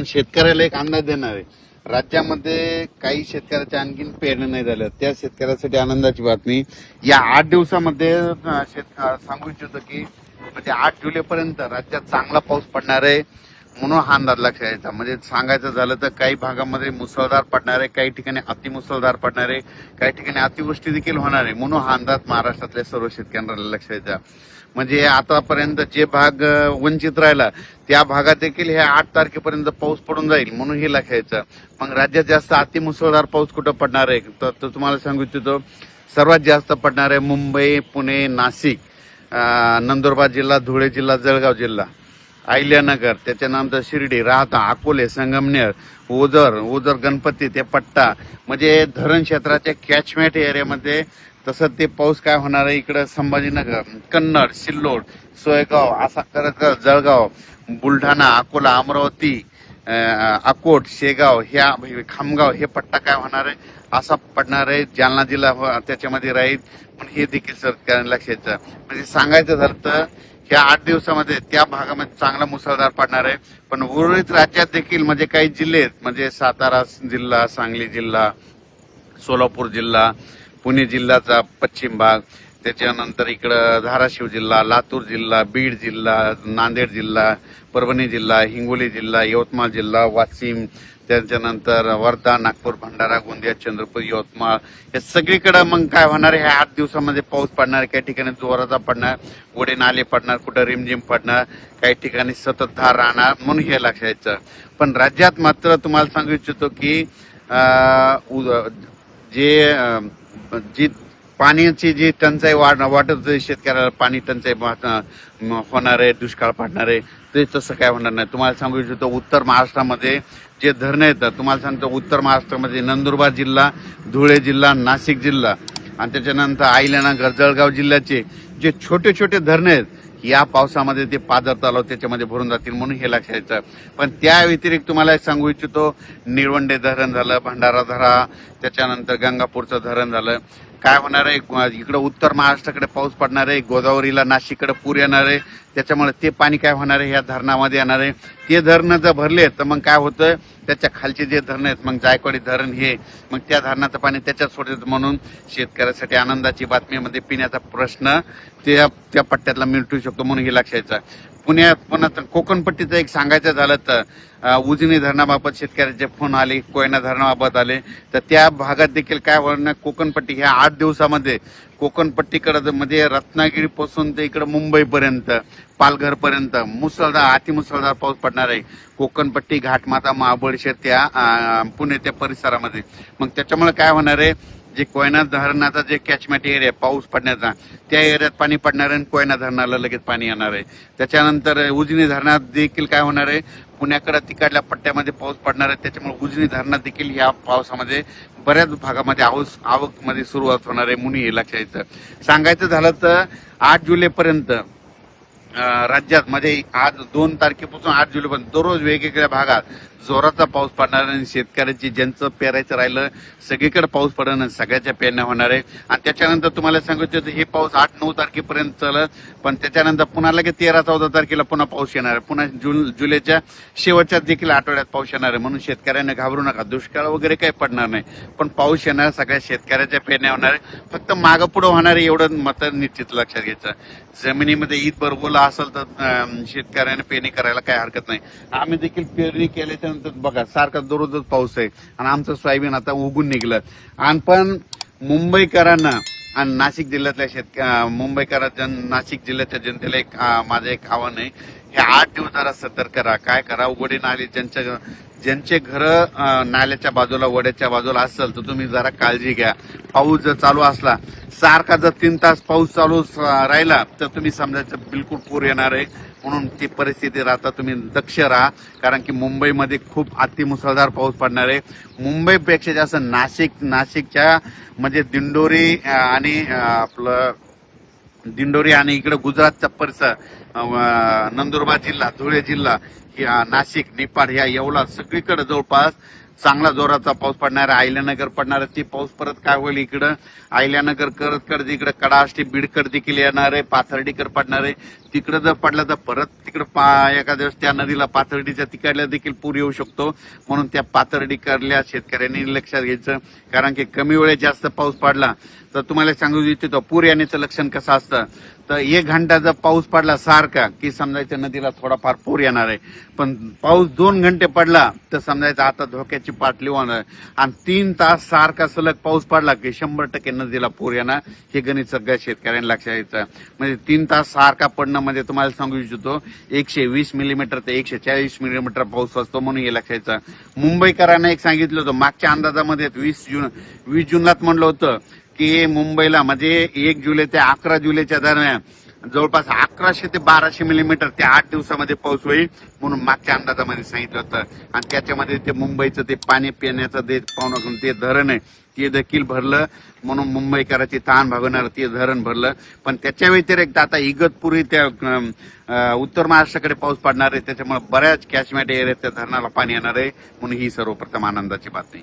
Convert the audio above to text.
माध्यमातून शेतकऱ्याला एक अंदाज देणार आहे. राज्यामध्ये काही शेतकऱ्याच्या आणखीन पेरणी नाही झालं, त्या शेतकऱ्यासाठी आनंदाची बातमी. या 8 दिवसामध्ये सांगू इच्छितो की म्हणजे 8 जुलैपर्यंत राज्यात चांगला पाऊस पडणार आहे, म्हणून हा अंदाज लक्षात यायचा. म्हणजे सांगायचं झालं तर काही भागामध्ये मुसळधार पडणार आहे, काही ठिकाणी अतिमुसळधार पडणार आहे, काही ठिकाणी अतिवृष्टी देखील होणार आहे, म्हणून हा अंदाज महाराष्ट्रातल्या सर्व शेतकऱ्यांना लक्षात यायचा. म्हणजे आतापर्यंत जे भाग वंचित राहिला त्या भागात देखील हे 8 तारखेपर्यंत पाऊस पडून जाईल, म्हणून हे लक्षात यायचं. मग राज्यात जास्त अतिमुसळधार पाऊस कुठं पडणार आहे तर तुम्हाला सांगू इच्छितो, सर्वात जास्त पडणार आहे मुंबई, पुणे, नाशिक, नंदुरबार जिल्हा, धुळे जिल्हा, जळगाव जिल्हा, अहिल्यानगर, त्याच्यानंतर शिर्डी, राहता, अकोले, संगमनेर, ओझर गणपती ते पट्टा, म्हणजे धरण क्षेत्राच्या कॅचमेंट एरियामध्ये. तसं ते पाऊस काय होणार आहे इकडं संभाजीनगर, कन्नड, सिल्लोड, सोयगाव, असा करत करत जळगाव, बुलढाणा, अकोला, अमरावती, अकोट, शेगाव, ह्या खामगाव हे पट्टा काय होणार आहे असा पडणार आहे. जालना जिल्हा त्याच्यामध्ये राहील, पण हे देखील सरकारने लक्षात. म्हणजे सांगायचं झालं तर या 8 दिवसामध्ये त्या भागामध्ये चांगला मुसळधार पडणार आहे. पण उर्वरित राज्यात देखील म्हणजे काही जिल्हे म्हणजे सातारा जिल्हा, सांगली जिल्हा, सोलापूर जिल्हा, पुणे जिल्ह्याचा पश्चिम भाग, त्याच्यानंतर इकडं धाराशिव जिल्हा, लातूर जिल्हा, बीड जिल्हा, नांदेड जिल्हा, परभणी जिल्हा, हिंगोली जिल्हा, यवतमाळ जिल्हा, वाशिम, त्याच्यानंतर वर्धा, नागपूर, भंडारा, गोंदिया, चंद्रपूर, यवतमाळ, हे सगळीकडे मग काय होणार आहे, ह्या 8 दिवसामध्ये पाऊस पडणार. काही ठिकाणी जोराचा पडणार, ओढे नाले पडणार, कुठं रिमझिम पडणार, काही ठिकाणी सततधार राहणार, म्हणून हे लक्षात यायचं. पण राज्यात मात्र तुम्हाला सांगू इच्छितो की जी पाण्याची जी टंचाई वाटत शेतकऱ्याला, पाणी टंचाई होणार आहे, दुष्काळ पडणार आहे, ते तसं काय होणार नाही. तुम्हाला सांगू इच्छितो उत्तर महाराष्ट्रामध्ये जे धरणं येतात, तुम्हाला सांगतो उत्तर महाराष्ट्रामध्ये नंदुरबार जिल्हा, धुळे जिल्हा, नाशिक जिल्हा आणि त्याच्यानंतर अहिल्यानगर, जळगाव जिल्ह्याचे जे छोटे छोटे धरणं आहेत, या पावसामध्ये ते पाझर तलाव त्याच्यामध्ये भरून जातील, म्हणून हे लक्षात यायचं. पण त्या व्यतिरिक्त तुम्हाला सांगू इच्छितो, निळवंडे धरण झालं, भंडारा धरा, त्याच्यानंतर गंगापूरचं धरण झालं. काय होणार आहे, इकडं उत्तर महाराष्ट्राकडे पाऊस पडणार आहे, गोदावरीला, नाशिककडे पूर येणार आहे, त्याच्यामुळे ते पाणी काय होणार आहे ह्या धरणामध्ये येणार आहे. ते धरणं जर भरले तर मग काय होतं, त्याच्या खालचे जे धरण आहेत, मग जायकवाडी धरण हे, मग त्या धरणाचं पाणी त्याच्यात सोडतं, म्हणून शेतकऱ्यासाठी आनंदाची बातमीमध्ये पिण्याचा प्रश्न त्या पट्ट्यातला मिटू शकतो, म्हणून हे लक्षात. पुन्हा कोकणपट्टीचं एक सांगायचं झालं तर उजनी धरणाबाबत शेतकऱ्याचे फोन आले, कोयना धरणाबाबत आले, तर त्या भागात देखील काय होणार, कोकणपट्टी ह्या 8 दिवसामध्ये कोकणपट्टीकडे म्हणजे रत्नागिरीपासून ते इकडे मुंबईपर्यंत, पालघरपर्यंत मुसळधार, अतिमुसळधार पाऊस पडणार आहे. कोकणपट्टी, घाटमाता, महाबळेश्वर, त्या पुणे त्या परिसरामध्ये. मग त्याच्यामुळे काय होणार आहे, जे कोयना धरणाचा जे कॅचमेंट एरिया पाऊस पडण्याचा, त्या एरियात पाणी पडणार आहे आणि कोयना धरणाला लगेच पाणी येणार आहे. त्याच्यानंतर उजनी धरणात देखील काय होणार आहे, पुण्याकडे तिकडल्या पट्ट्यामध्ये पाऊस पडणार आहे, त्याच्यामुळे उजनी धरणात देखील या पावसामध्ये बऱ्याच भागामध्ये आवकमध्ये सुरुवात होणार आहे, म्हणून हे लक्षात यायचं. सांगायचं झालं तर 8 जुलैपर्यंत राज्यात म्हणजे आज 2 तारखेपासून 8 जुलैपर्यंत दररोज वेगवेगळ्या भागात जोराचा पाऊस पडणार आणि शेतकऱ्याची ज्यांचं पेरायचं राहिलं सगळीकडे पाऊस पडणार, सगळ्याच्या पेरण्या होणार आहे. आणि त्याच्यानंतर तुम्हाला सांगितलं हे पाऊस 8-9 तारखेपर्यंत चालत, पण त्याच्यानंतर पुन्हा लगेच 13-14 तारखेला पुन्हा पाऊस येणार आहे. पुन्हा जुलैच्या शेवटच्या देखील आठवड्यात पाऊस येणार आहे, म्हणून शेतकऱ्यांना घाबरू नका. दुष्काळ वगैरे काही पडणार नाही, पण पाऊस येणार, सगळ्या शेतकऱ्याच्या पेरण्या होणार आहे. फक्त मागं पुढं होणार आहे एवढं मात्र निश्चित लक्षात घ्यायचं. जमिनीमध्ये ईद बोला असेल तर शेतकऱ्याने पेरणी करायला काही हरकत नाही. आम्ही देखील पेरणी केल्याच्या नंतर बघा सारखा दररोजच पाऊस आहे आणि आमचं सोयाबीन आता उगून निघलं. आणि पण मुंबईकरांना आणि नाशिक जिल्ह्यातल्या मुंबईकरांच्या, नाशिक जिल्ह्याच्या जनतेला एक माझं एक आव्हान आहे, हे 8 दिवस जरा सतर्क करा. काय करा, उघडे नाले ज्यांचे घर नाल्याच्या बाजूला, वड्याच्या बाजूला असेल तर तुम्ही जरा काळजी घ्या. पाऊस जर चालू असला, सारखा जर 3 तास पाऊस चालू राहिला तर तुम्ही समजायचं बिलकुल पूर येणार आहे, म्हणून ती परिस्थिती राहता तुम्ही दक्ष राहा. कारण की मुंबईमध्ये खूप अतिमुसळधार पाऊस पडणार आहे. मुंबईपेक्षा जास्त नाशिकच्या म्हणजे दिंडोरी आणि इकडे गुजरातचा परिसर, नंदुरबार जिल्हा, धुळे जिल्हा, नाशिक, निपाड, ह्या येवला सगळीकडे जवळपास चांगला जोराचा पाऊस पडणार आहे. अहिल्यानगर पडणार आहे. ते पाऊस परत काय होईल इकडं अहिल्यानगर करत इकडे कडाष्टी बीडकर देखील येणार आहे. पाथर्डीकर पडणार आहे. तिकडं जर पडलं तर परत तिकडं एका दिवस त्या नदीला पाथर्डीच्या तिकडल्या देखील पूर येऊ शकतो. म्हणून त्या पाथर्डीकरल्या शेतकऱ्यांनी लक्षात घ्यायचं. कारण की कमी वेळेत जास्त पाऊस पडला तर तुम्हाला सांगू इच्छितो पूर येण्याचं लक्षण कसं असतं. तर 1 घंटा जर पाऊस पडला सारखा की समजायचं नदीला थोडाफार पूर येणार आहे. पण पाऊस 2 घंटे पडला तर समजायचं आता धोक्याची पातळी होणार. आणि 3 तास सारखा सलग पाऊस पडला की 100% नदीला पूर येणार. हे गणित सगळ्या शेतकऱ्यांना लक्षात घ्यायचं. म्हणजे 3 तास सारखा पडणं म्हणजे तुम्हाला सांगू इच्छितो 120 मिलीमीटर ते 140 मिलीमीटर पाऊस असतो. म्हणून हे लक्षात घ्यायचं. मुंबईकरांना एक सांगितलं होतं मागच्या अंदाजामध्ये 20 जूनलाच म्हणलं होतं की मुंबईला म्हणजे 1 जुलै ते 11 जुलैच्या दरम्यान जवळपास 1100 ते 1200 मिलीमीटर ते 8 दिवसामध्ये पाऊस होईल म्हणून मागच्या अंदाजामध्ये सांगितलं होतं. आणि त्याच्यामध्ये ते मुंबईचं ते पाणी पिण्याचं ते धरण आहे ते देखील भरलं. म्हणून मुंबईकरांची ताण भागवणार ते धरण भरलं. पण त्याच्या व्यतिरिक्त आता इगतपुरी त्या उत्तर महाराष्ट्राकडे पाऊस पडणार आहे. त्याच्यामुळे बऱ्याच कॅचमेट एरियात त्या धरणाला पाणी येणार आहे. म्हणून ही सर्वप्रथम आनंदाची बातमी.